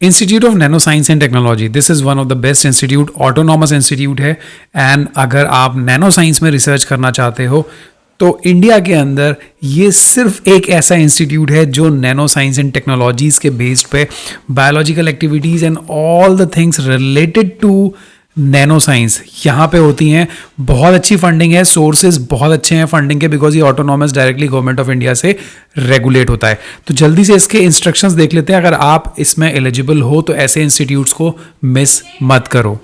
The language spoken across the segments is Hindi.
Institute of nano science and technology, this is one of the best institute, autonomous institute है। एंड अगर आप नैनो साइंस में रिसर्च करना चाहते हो तो इंडिया के अंदर ये सिर्फ एक ऐसा इंस्टीट्यूट है जो नैनो साइंस एंड टेक्नोलॉजीज़ के बेस्ड पे biological activities and all the things related to nano science यहाँ पे होती हैं। बहुत अच्छी फंडिंग है, सोर्सेज बहुत अच्छे हैं फंडिंग के, बिकॉज ये autonomous directly government of India से रेगुलेट होता है। तो जल्दी से इसके इंस्ट्रक्शंस देख लेते हैं। अगर आप इसमें एलिजिबल हो तो ऐसे इंस्टीट्यूट्स को मिस मत करो।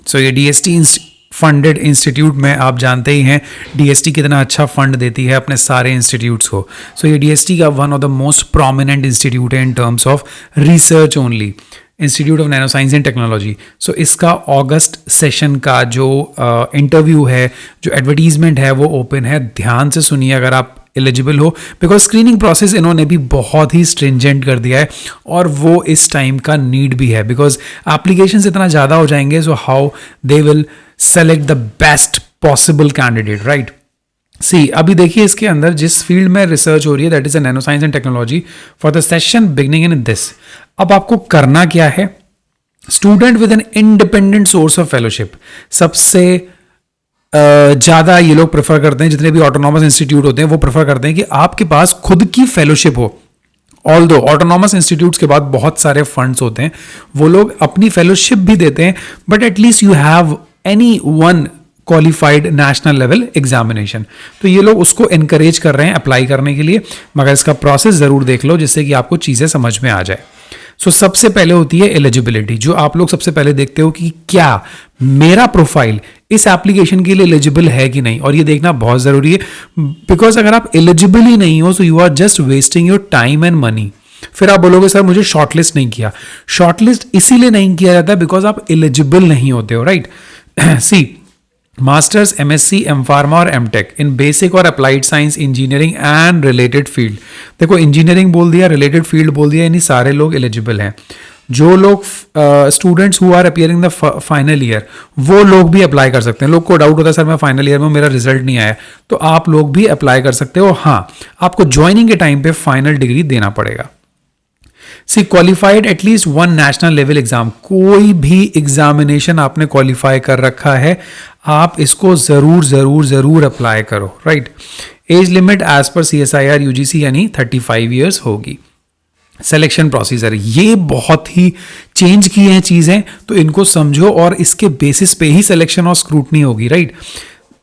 सो ये डीएसटी फंडेड इंस्टीट्यूट में आप जानते ही हैं डीएसटी कितना अच्छा फंड देती है अपने सारे इंस्टीट्यूट्स को। सो ये डीएसटी का one of the most prominent institute है in terms of research only, institute of nano science and technology. So इसका अगस्त सेशन का जो इंटरव्यू है, जो एडवर्टीजमेंट है, वो ओपन है। ध्यान से सुनिए अगर आप एलिजिबल हो, बिकॉज स्क्रीनिंग प्रोसेस इन्होंने भी बहुत ही स्ट्रिंजेंट कर दिया है और वो इस टाइम का नीड भी है, बिकॉज एप्लीकेशंस इतना ज़्यादा हो जाएंगे। So how they will select the best possible candidate, right. See अभी देखिए इसके अंदर जिस फील्ड में रिसर्च हो रही है, that is a nano science and technology, for the session beginning in this. अब आपको करना क्या है, student with an independent source of fellowship. सबसे ज़्यादा ये लोग प्रेफर करते हैं, जितने भी ऑटोनॉमस इंस्टीट्यूट होते हैं वो प्रेफर करते हैं कि आपके पास खुद की फेलोशिप हो। ऑल्दो ऑटोनॉमस इंस्टीट्यूट्स के बाद बहुत सारे फंड्स होते हैं, वो लोग अपनी फेलोशिप भी देते हैं, but at least you have any one qualified national level examination. तो ये लोग उसको इनकरेज कर रहे हैं अप्लाई करने के लिए, मगर इसका प्रोसेस ज़रूर देख लो जिससे कि आपको चीज़ें समझ में आ जाए। सो सबसे पहले होती है एलिजिबिलिटी, जो आप लोग सबसे पहले देखते हो कि क्या मेरा प्रोफाइल इस एप्लीकेशन के लिए एलिजिबल है कि नहीं, और ये देखना बहुत ज़रूरी है, बिकॉज अगर आप एलिजिबल ही नहीं हो so you are just wasting your time and money. फिर आप बोलोगे सर मुझे शॉर्टलिस्ट नहीं किया। शॉर्टलिस्ट इसीलिए नहीं किया जाता बिकॉज आप एलिजिबल नहीं होते हो, राइट। सी मास्टर्स, एमएससी, एम फार्मा और एमटेक इन बेसिक और applied science, engineering and related field. देखो इंजीनियरिंग बोल दिया, रिलेटेड फील्ड बोल दिया, यानी सारे लोग एलिजिबल हैं। जो लोग students who are appearing the final year, वो लोग भी अप्लाई कर सकते हैं। लोग को डाउट होता है सर मैं फाइनल ईयर में मेरा रिजल्ट नहीं आया, तो आप लोग भी अप्लाई कर सकते हो। हाँ, आपको ज्वाइनिंग के टाइम पे फाइनल डिग्री देना पड़ेगा। See qualified at least one national level exam, कोई भी एग्जामिनेशन आपने क्वालिफाई कर रखा है, आप इसको जरूर जरूर जरूर अप्लाई करो, राइट। एज लिमिट एज पर CSIR UGC यानी 35 ईयर्स होगी। सिलेक्शन प्रोसीजर ये बहुत ही चेंज की हैं चीज़ें, तो इनको समझो और इसके बेसिस पे ही सिलेक्शन और स्क्रूटनी होगी, राइट।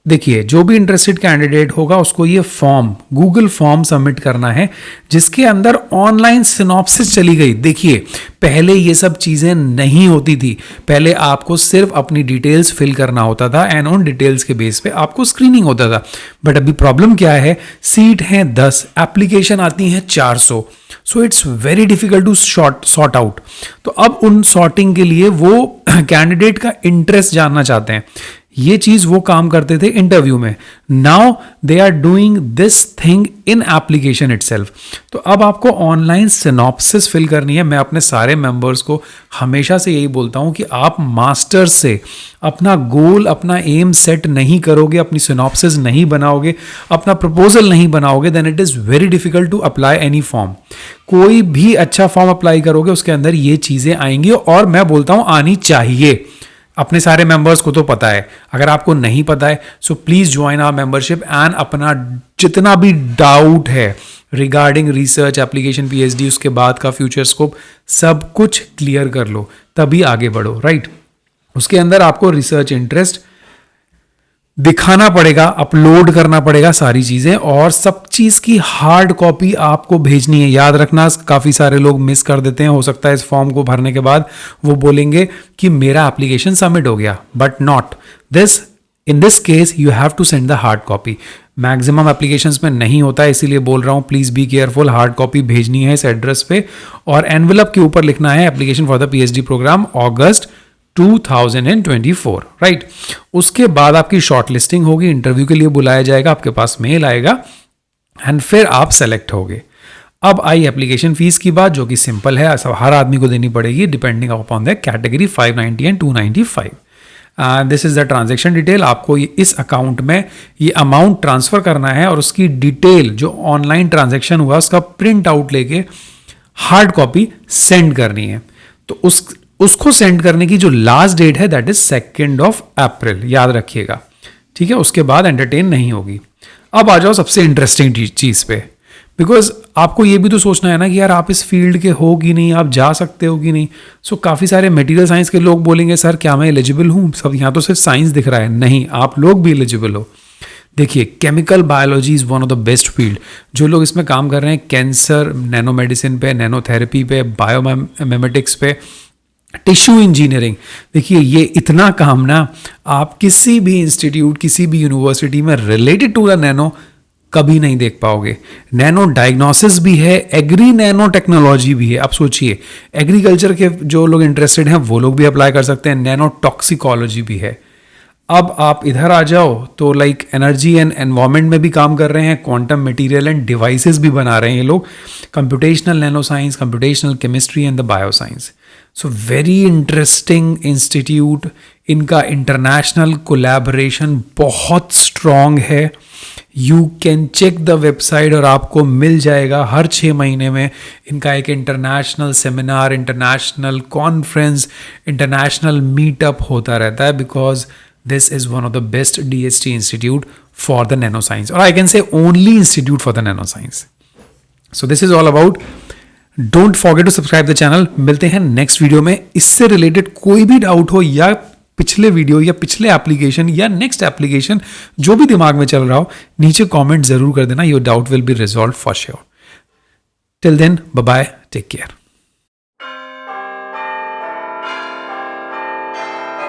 देखिए जो भी इंटरेस्टेड कैंडिडेट होगा उसको ये फॉर्म, गूगल फॉर्म सबमिट करना है जिसके अंदर ऑनलाइन सिनॉप्सिस चली गई। देखिए पहले ये सब चीज़ें नहीं होती थी, पहले आपको सिर्फ अपनी डिटेल्स फिल करना होता था एंड उन डिटेल्स के बेस पे आपको स्क्रीनिंग होता था। बट अभी प्रॉब्लम क्या है, सीट हैं 10, एप्लीकेशन आती हैं 400, so it's very difficult to sort out. तो अब उन सॉर्टिंग के लिए वो कैंडिडेट का इंटरेस्ट जानना चाहते हैं। ये चीज वो काम करते थे इंटरव्यू में, now they are doing this thing in application itself. तो अब आपको ऑनलाइन सिनॉप्सिस फिल करनी है। मैं अपने सारे मेंबर्स को हमेशा से यही बोलता हूं कि आप मास्टर्स से अपना गोल, अपना एम सेट नहीं करोगे, अपनी सिनॉप्सिस नहीं बनाओगे, अपना प्रपोजल नहीं बनाओगे, then it is very difficult to apply any form. कोई भी अच्छा फॉर्म अप्लाई करोगे उसके अंदर ये चीजें आएंगी, और मैं बोलता हूं आनी चाहिए। अपने सारे मेंबर्स को तो पता है, अगर आपको नहीं पता है so please join our membership and अपना जितना भी डाउट है रिगार्डिंग रिसर्च, एप्लीकेशन, PhD, उसके बाद का फ्यूचर स्कोप, सब कुछ क्लियर कर लो, तभी आगे बढ़ो, राइट। उसके अंदर आपको रिसर्च इंटरेस्ट दिखाना पड़ेगा, अपलोड करना पड़ेगा सारी चीजें, और सब चीज की हार्ड कॉपी आपको भेजनी है। याद रखना काफी सारे लोग मिस कर देते हैं, हो सकता है इस फॉर्म को भरने के बाद वो बोलेंगे कि मेरा एप्लीकेशन सबमिट हो गया, but not this. In this case you have to send the hard copy. Maximum applications में नहीं होता है, इसीलिए बोल रहा हूं please be careful. Hard copy भेजनी है इस एड्रेस पे, और एनवेलप के ऊपर लिखना है application for the PhD programme August 2024, right. उसके बाद आपकी शॉर्ट लिस्टिंग होगी, इंटरव्यू के लिए बुलाया जाएगा, आपके पास मेल आएगा एंड फिर आप सेलेक्ट होगे। अब आई एप्लीकेशन फीस की बात, जो कि सिंपल है, सब हर आदमी को देनी पड़ेगी depending upon the category, 590 and 295। This is the transaction detail. आपको इस अकाउंट में ये अमाउंट ट्रांसफ़र करना है और उसकी डिटेल जो ऑनलाइन ट्रांजेक्शन हुआ उसका प्रिंट आउट लेके हार्ड कॉपी सेंड करनी है। तो उसको सेंड करने की जो लास्ट डेट है दैट इज 2 अप्रैल, याद रखिएगा, ठीक है। उसके बाद एंटरटेन नहीं होगी। अब आ जाओ सबसे इंटरेस्टिंग चीज़ पे, बिकॉज आपको ये भी तो सोचना है ना कि यार आप इस फील्ड के हो कि नहीं, आप जा सकते हो कि नहीं। सो काफ़ी सारे मटेरियल साइंस के लोग बोलेंगे सर क्या मैं एलिजिबल हूँ, सब यहाँ तो सिर्फ साइंस दिख रहा है। नहीं, आप लोग भी एलिजिबल हो। देखिए, chemical biology is one of the best field. जो लोग इसमें काम कर रहे हैं कैंसर, नैनो मेडिसिन पे, नैनोथेरेपी पे, बायोमेमेटिक्स पे, टिश्यू इंजीनियरिंग, देखिए ये इतना काम ना आप किसी भी इंस्टीट्यूट, किसी भी यूनिवर्सिटी में रिलेटेड टू द नैनो कभी नहीं देख पाओगे। नैनो डायग्नोसिस भी है, एग्री नैनो टेक्नोलॉजी भी है। आप सोचिए, एग्रीकल्चर के जो लोग इंटरेस्टेड हैं वो लोग भी अप्लाई कर सकते हैं। नैनो टॉक्सिकोलॉजी भी है। अब आप इधर आ जाओ तो लाइक एनर्जी एंड एनवायरनमेंट में भी काम कर रहे हैं, क्वांटम मटेरियल एंड डिवाइसेस भी बना रहे हैं ये लोग, computational nano science, computational chemistry and the bio science. So very interesting institute. इनका इंटरनेशनल कोलैबोरेशन बहुत स्ट्रॉन्ग है। You can check the website और आपको मिल जाएगा हर 6 महीने में इनका एक international seminar, international conference, international meetup होता रहता है, because this is one of the best DST institute for the nanoscience, or I can say only institute for the nanoscience. So this is all about. Don't forget to subscribe the channel. मिलते हैं नेक्स्ट वीडियो में। इससे रिलेटेड कोई भी डाउट हो या पिछले वीडियो या पिछले एप्लीकेशन या नेक्स्ट एप्लीकेशन जो भी दिमाग में चल रहा हो, नीचे कमेंट जरूर कर देना। Your doubt will be resolved for sure. Till then, bye bye, take care.